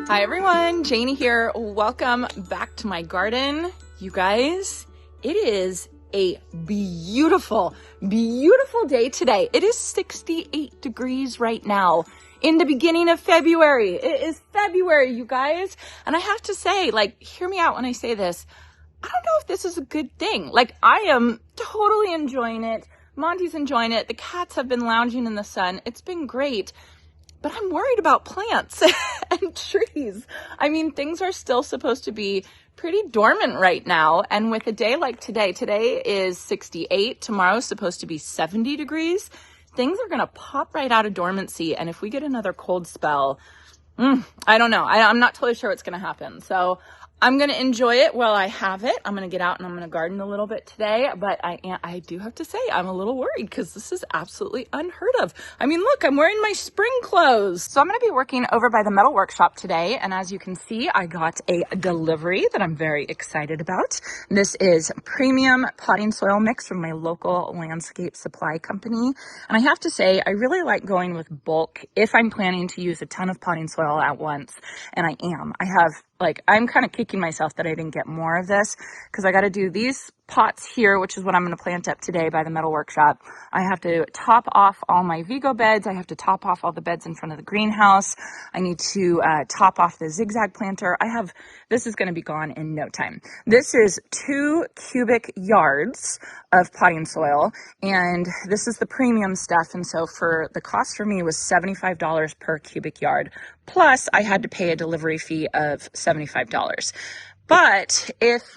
Hi everyone, Janie here. Welcome back to my garden. You guys, it is a beautiful, beautiful day today. It is 68 degrees right now in the beginning of February. It is February, you guys. And I have to say, like, hear me out when I say this. I don't know if this is a good thing. Like, I am totally enjoying it. Monty's enjoying it. The cats have been lounging in the sun. It's been great. But I'm worried about plants and trees. I mean, things are still supposed to be pretty dormant right now. And with a day like today, today is 68. Tomorrow's supposed to be 70 degrees. Things are going to pop right out of dormancy. And if we get another cold spell, I don't know. I'm not totally sure what's going to happen. So I'm going to enjoy it while I have it. I'm going to get out and I'm going to garden a little bit today, but I do have to say I'm a little worried because this is absolutely unheard of. I mean, look, I'm wearing my spring clothes. So I'm going to be working over by the metal workshop today. And as you can see, I got a delivery that I'm very excited about. This is premium potting soil mix from my local landscape supply company. And I have to say, I really like going with bulk if I'm planning to use a ton of potting soil at once. And I am. I'm kind of kicking myself that I didn't get more of this because I got to do these pots here, which is what I'm going to plant up today by the metal workshop. I have to top off all my Vigo beds. I have to top off all the beds in front of the greenhouse. I need to top off the zigzag planter. This is going to be gone in no time. This is 2 cubic yards of potting soil, and this is the premium stuff. And so for the cost for me was $75 per cubic yard. Plus I had to pay a delivery fee of $75. But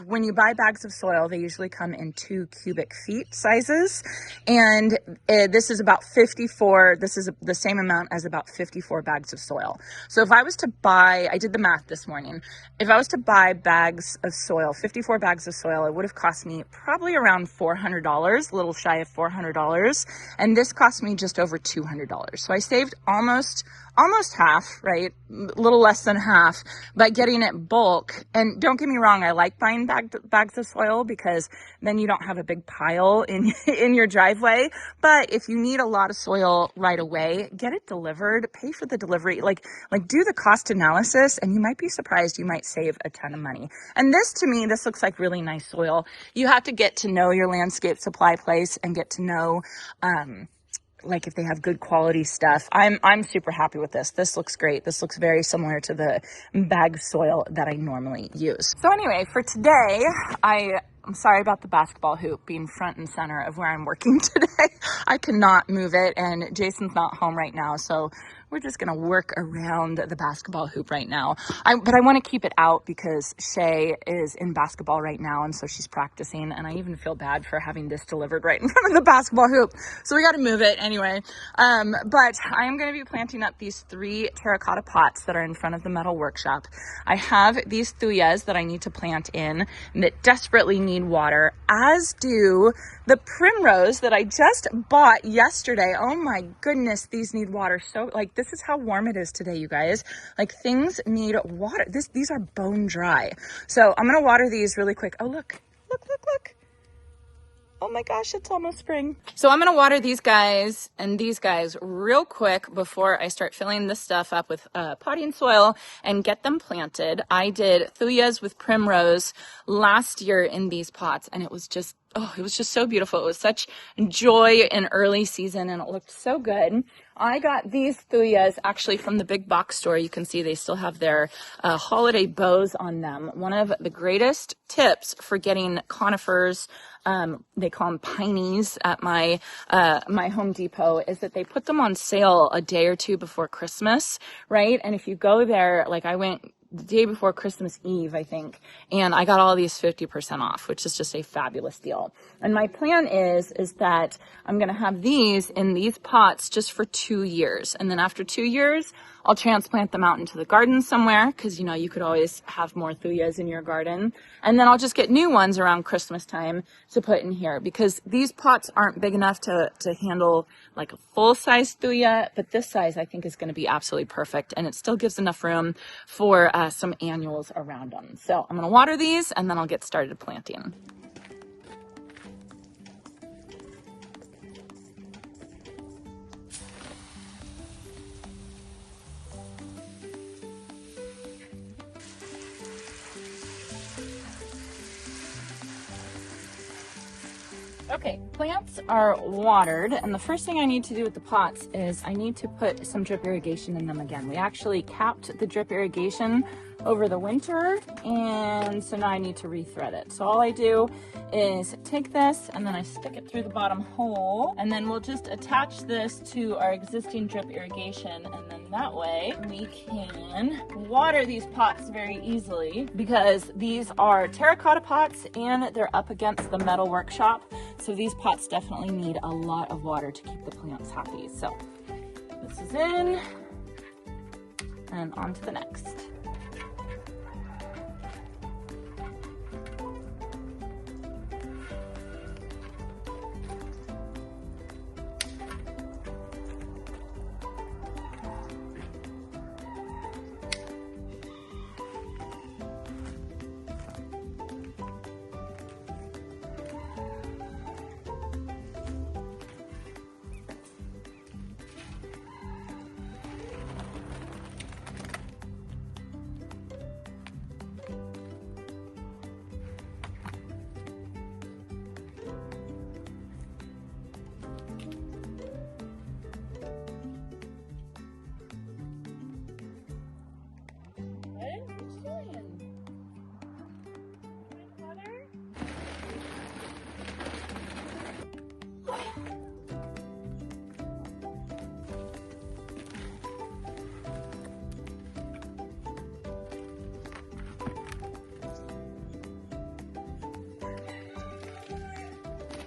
when you buy bags of soil, they usually come in 2 cubic feet sizes. And this is about 54. This is the same amount as about 54 bags of soil. So if I was to buy, I did the math this morning. If I was to buy bags of soil, 54 bags of soil, it would have cost me probably around $400, a little shy of $400. And this cost me just over $200. So I saved almost half, right? A little less than half by getting it bulk. And don't get me wrong, I like buying bags of soil because then you don't have a big pile in your driveway. But if you need a lot of soil right away, get it delivered, pay for the delivery, like do the cost analysis, and you might be surprised. You might save a ton of money. And to me, this looks like really nice soil. You have to get to know your landscape supply place and get to know, if they have good quality stuff. I'm super happy with this. This looks great. This looks very similar to the bag soil that I normally use. So anyway, for today, I'm sorry about the basketball hoop being front and center of where I'm working today. I cannot move it, and Jason's not home right now, so we're just going to work around the basketball hoop right now. But I want to keep it out because Shay is in basketball right now, and so she's practicing, and I even feel bad for having this delivered right in front of the basketball hoop. So we got to move it anyway. But I am going to be planting up these 3 terracotta pots that are in front of the metal workshop. I have these thuyas that I need to plant in that desperately need water, as do the Primrose that I just bought yesterday. Oh my goodness, these need water. So this is how warm it is today, you guys. Things need water. These are bone dry. So I'm going to water these really quick. Oh, look. Oh my gosh, it's almost spring. So I'm going to water these guys and these guys real quick before I start filling this stuff up with potting soil and get them planted. I did thuyas with Primrose last year in these pots, and it was just so beautiful. It was such joy in early season, and it looked so good. I got these thuyas actually from the big box store. You can see they still have their holiday bows on them. One of the greatest tips for getting conifers, they call them pineys at my Home Depot, is that they put them on sale a day or two before Christmas, right? And if you go there, I went the day before Christmas Eve, I think, and I got all these 50% off, which is just a fabulous deal. And my plan is that I'm going to have these in these pots just for 2 years. And then after 2 years, I'll transplant them out into the garden somewhere because, you could always have more thuyas in your garden. And then I'll just get new ones around Christmas time to put in here because these pots aren't big enough to handle a full-size thuya, but this size I think is going to be absolutely perfect. And it still gives enough room for some annuals around them. So I'm going to water these and then I'll get started planting. Okay, plants are watered, and the first thing I need to do with the pots is I need to put some drip irrigation in them again. We actually capped the drip irrigation over the winter, and so now I need to rethread it. So all I do is take this and then I stick it through the bottom hole, and then we'll just attach this to our existing drip irrigation, and then that way we can water these pots very easily, because these are terracotta pots and they're up against the metal workshop. So these pots definitely need a lot of water to keep the plants happy. So this is in, and on to the next.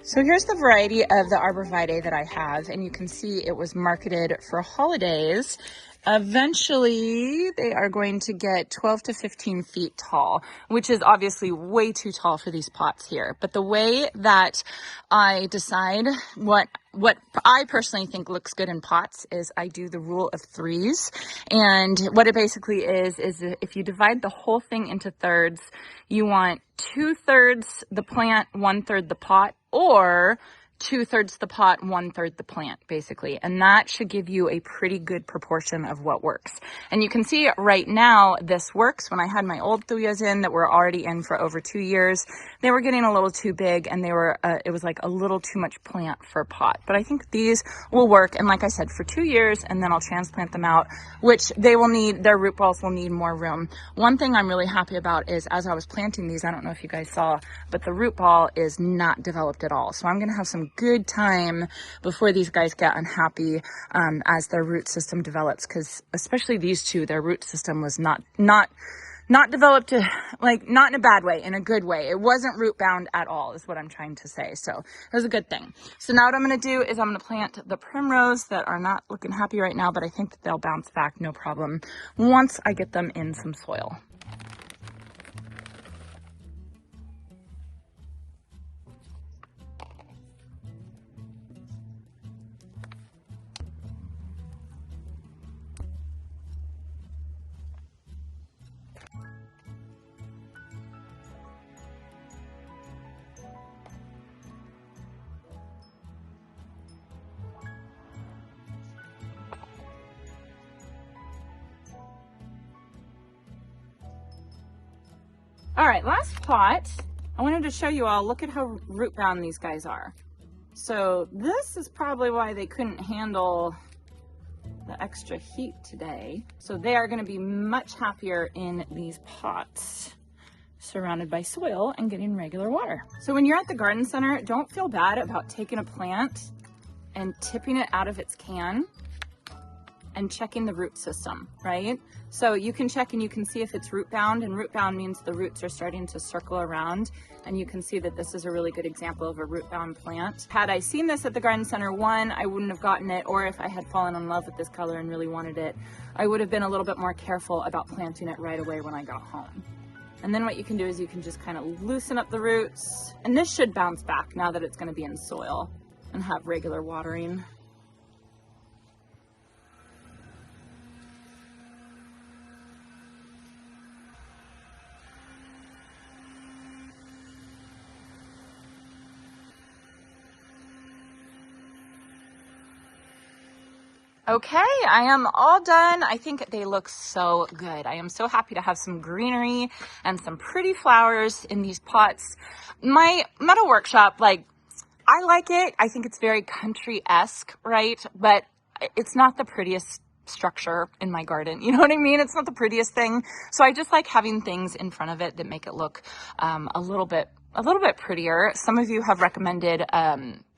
So here's the variety of the arborvitae that I have, and you can see it was marketed for holidays. Eventually, they are going to get 12 to 15 feet tall, which is obviously way too tall for these pots here. But the way that I decide what I personally think looks good in pots is I do the rule of threes. And what it basically is if you divide the whole thing into thirds, you want 2/3 the plant, 1/3 the pot, or 2/3 the pot, 1/3 the plant, basically. And that should give you a pretty good proportion of what works. And you can see right now this works. When I had my old thuyas in that were already in for over 2 years, they were getting a little too big, and they were it was like a little too much plant for a pot. But I think these will work. And like I said, for 2 years, and then I'll transplant them out, which they will need, their root balls will need more room. One thing I'm really happy about is as I was planting these, I don't know if you guys saw, but the root ball is not developed at all. So I'm going to have some good time before these guys get unhappy as their root system develops, because especially these two, their root system was not developed like, not in a bad way, in a good way. It wasn't root bound at all is what I'm trying to say. So it was a good thing. So now what I'm going to do is I'm going to plant the primrose that are not looking happy right now, but I think that they'll bounce back no problem once I get them in some soil. All right, last pot, I wanted to show you all, look at how root bound these guys are. So this is probably why they couldn't handle the extra heat today. So they are going to be much happier in these pots surrounded by soil and getting regular water. So when you're at the garden center, don't feel bad about taking a plant and tipping it out of its can and checking the root system, right? So you can check and you can see if it's root bound, and root bound means the roots are starting to circle around, and you can see that this is a really good example of a root bound plant. Had I seen this at the garden center, one, I wouldn't have gotten it, or if I had fallen in love with this color and really wanted it, I would have been a little bit more careful about planting it right away when I got home. And then what you can do is you can just kind of loosen up the roots, and this should bounce back now that it's going to be in soil and have regular watering. Okay, I am all done. I think they look so good. I am so happy to have some greenery and some pretty flowers in these pots. My metal workshop, like, I like it. I think it's very country-esque, right? But it's not the prettiest structure in my garden. You know what I mean? It's not the prettiest thing. So I just like having things in front of it that make it look a little bit prettier. Some of you have recommended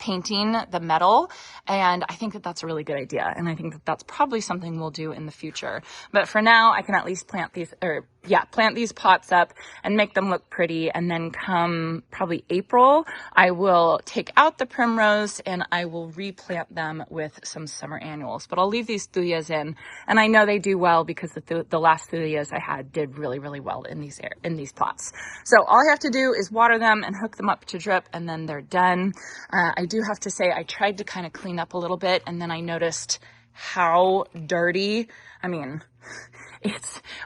painting the metal, and I think that that's a really good idea. And I think that that's probably something we'll do in the future. But for now, I can at least plant these pots up and make them look pretty. And then come probably April, I will take out the primrose and I will replant them with some summer annuals. But I'll leave these thujas in, and I know they do well because the last thujas I had did really, really well in these pots. So all I have to do is water them and hook them up to drip, and then they're done. I do have to say I tried to kind of clean up a little bit, and then I noticed how dirty. I mean,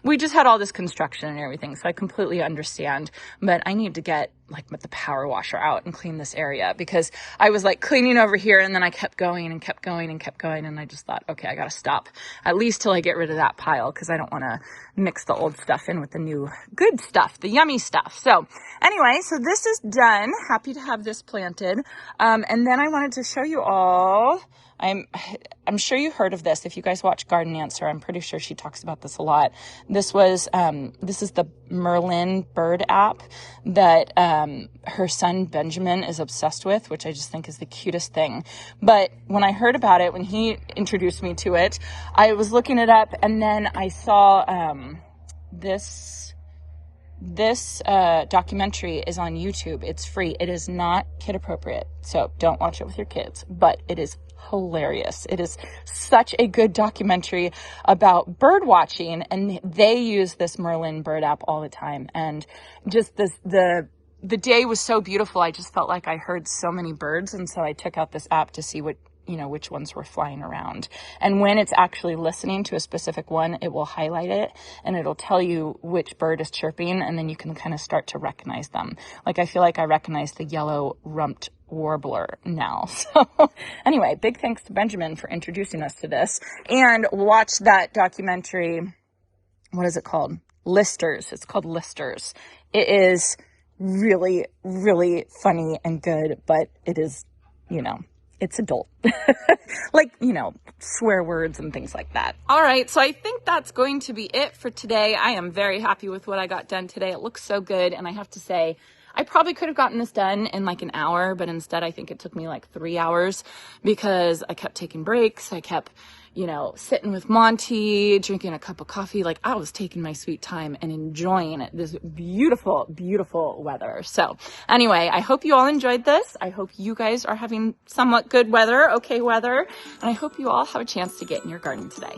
we just had all this construction and everything, so I completely understand, but I need to get like the power washer out and clean this area, because I was like cleaning over here and then I kept going and kept going and kept going, and I just thought, okay, I gotta stop at least till I get rid of that pile, because I don't want to mix the old stuff in with the new good stuff, the yummy stuff. So anyway, so this is done. Happy to have this planted. And then I wanted to show you all, I'm sure you heard of this. If you guys watch Garden Answer, I'm pretty sure she talks about this a lot. This is the Merlin bird app that her son Benjamin is obsessed with, which I just think is the cutest thing. But when I heard about it, when he introduced me to it, I was looking it up, and then I saw this documentary is on YouTube. It's free. It is not kid appropriate, so don't watch it with your kids, but it is hilarious. It is such a good documentary about bird watching, and they use this Merlin bird app all the time. And just the day was so beautiful. I just felt like I heard so many birds, and so I took out this app to see which ones were flying around. And when it's actually listening to a specific one, it will highlight it and it'll tell you which bird is chirping, and then you can kind of start to recognize them. Like, I feel like I recognize the yellow rumped warbler now. So anyway, big thanks to Benjamin for introducing us to this. And watch that documentary. What is it called? Listers. It's called Listers. It is really, really funny and good, but it is, it's adult, like, swear words and things like that. All right. So I think that's going to be it for today. I am very happy with what I got done today. It looks so good. And I have to say, I probably could have gotten this done in like an hour, but instead I think it took me like 3 hours, because I kept taking breaks. I kept, sitting with Monty, drinking a cup of coffee. Like, I was taking my sweet time and enjoying it, this beautiful, beautiful weather. So anyway, I hope you all enjoyed this. I hope you guys are having somewhat good weather, okay weather, and I hope you all have a chance to get in your garden today.